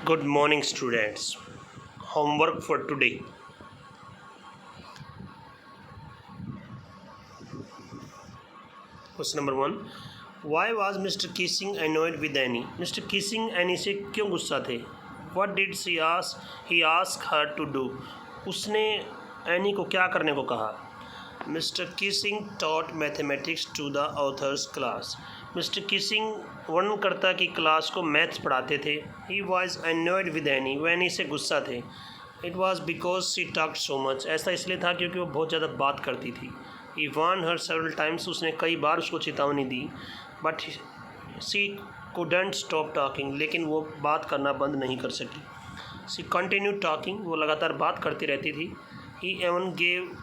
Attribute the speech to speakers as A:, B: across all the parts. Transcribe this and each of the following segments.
A: Good morning, students. Homework for today. Question number 1. Why was Mr. Kissing annoyed with Annie? Mr. Kissing Annie से क्यों गुस्सा थे? What did he ask her to do? उसने any को क्या करने को कहा? Mr. Kissing taught mathematics to the author's class. Mr. Kissing वर्णनकर्ता की क्लास को मैथ्स पढ़ाते थे. He was annoyed with Annie. वो एनी से गुस्सा थे. It was because she talked so much. ऐसा इसलिए था क्योंकि वो बहुत ज़्यादा बात करती थी. He warned her several times. उसने कई बार उसको चेतावनी दी. But she couldn't stop talking. लेकिन वो बात करना बंद नहीं कर सकी. She continued talking. वो लगातार बात करती रहती थी. He even gave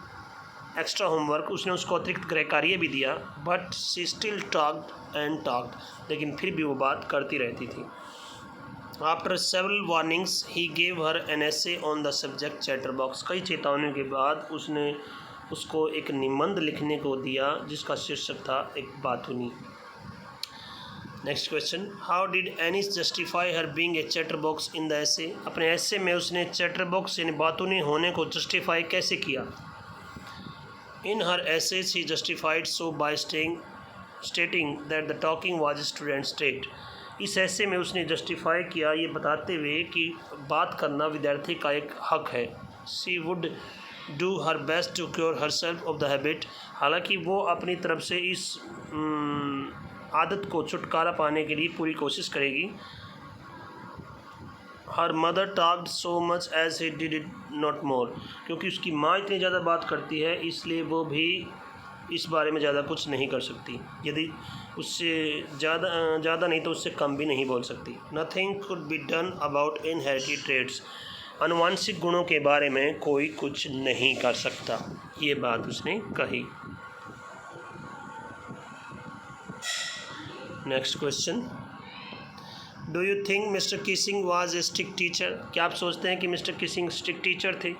A: extra homework. उसने उसको अतिरिक्त गृह कार्य भी दिया. But she still talked and talked. लेकिन फिर भी वो बात करती रहती थी. After several warnings he gave her an essay on the subject chatterbox. कई चेतावनियों के बाद उसने उसको एक निबंध लिखने को दिया जिसका शीर्षक था एक बातूनी. Next question. How did Anne's justify her being a chatterbox in the essay. अपने एसे में उसने चैटरबॉक्स यानी बातूनी होने को जस्टिफाई कैसे किया? In her essays, she justified so by stating that the talking was a student's trait. इस ऐसे में उसने जस्टिफाई किया ये बताते हुए कि बात करना विद्यार्थी का एक हक है. She would do her best to cure herself of the habit. हालांकि वो अपनी तरफ से इस आदत को छुटकारा पाने के लिए पूरी कोशिश करेगी. Her mother talked so much as he did it not more. क्योंकि उसकी माँ इतनी ज़्यादा बात करती है इसलिए वो भी इस बारे में ज़्यादा कुछ नहीं कर सकती. यदि उससे ज़्यादा नहीं तो उससे कम भी नहीं बोल सकती. Nothing could be done about inherited traits. अनुवांशिक गुणों के बारे में कोई कुछ नहीं कर सकता. ये बात उसने कही. Next question. Do you think mister Keesing was a strict teacher. क्या आप सोचते हैं कि मिस्टर किसिंग स्ट्रिक्ट टीचर थे?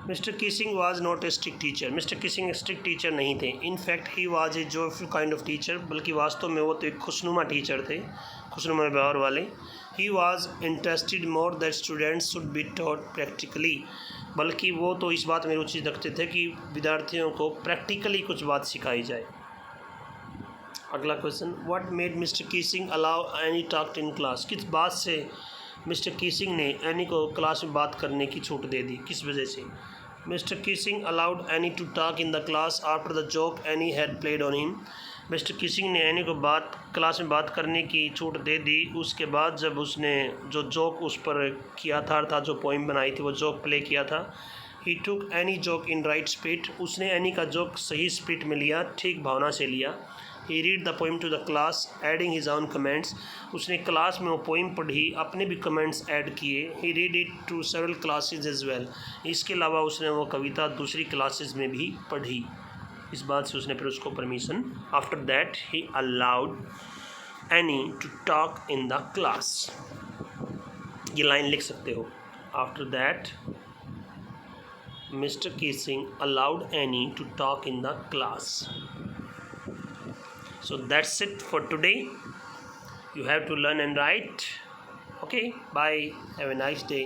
A: Mister Keesing was not a strict teacher. Mister Keesing strict teacher नहीं थे. In fact he was a joyful kind of teacher. बल्कि वास्तव में वो तो एक खुशनुमा टीचर थे, खुशनुमा व्यवहार वाले. He was interested more that students should be taught practically. बल्कि वो तो इस बात में रुचि रखते थे कि विद्यार्थियों को प्रैक्टिकली कुछ बात सिखाई जाए. अगला question. What made Mr Keesing allow Anne talk in class. किस बात से मिस्टर कीसिंग ने एनी को क्लास में बात करने की छूट दे दी? किस वजह से? Mr Keesing allowed Anne to talk in the class after the joke Anne had played on him. Mr Keesing ने एनी को क्लास में बात करने की छूट दे दी उसके बाद जब उसने जो जोक उस पर किया था अर्थात जो पोइम बनाई थी वो जोक प्ले किया था. He took Anne joke in right spirit. उसने एनी का जोक सही स्पिरिट में लिया, ठीक भावना से लिया. He read the poem to the class, adding his own comments. उसने क्लास में वो पोइम पढ़ी, अपने भी कमेंट्स ऐड किए. He read it to several classes as well. इसके अलावा उसने वो कविता दूसरी क्लासेस में भी पढ़ी. इस बात से उसने फिर उसको permission. After that, he allowed Annie to talk in the class. ये लाइन लिख सकते हो. After that, Mr. Kissing allowed Annie to talk in the class. So that's it for today. You have to learn and write. Okay, bye. Have a nice day.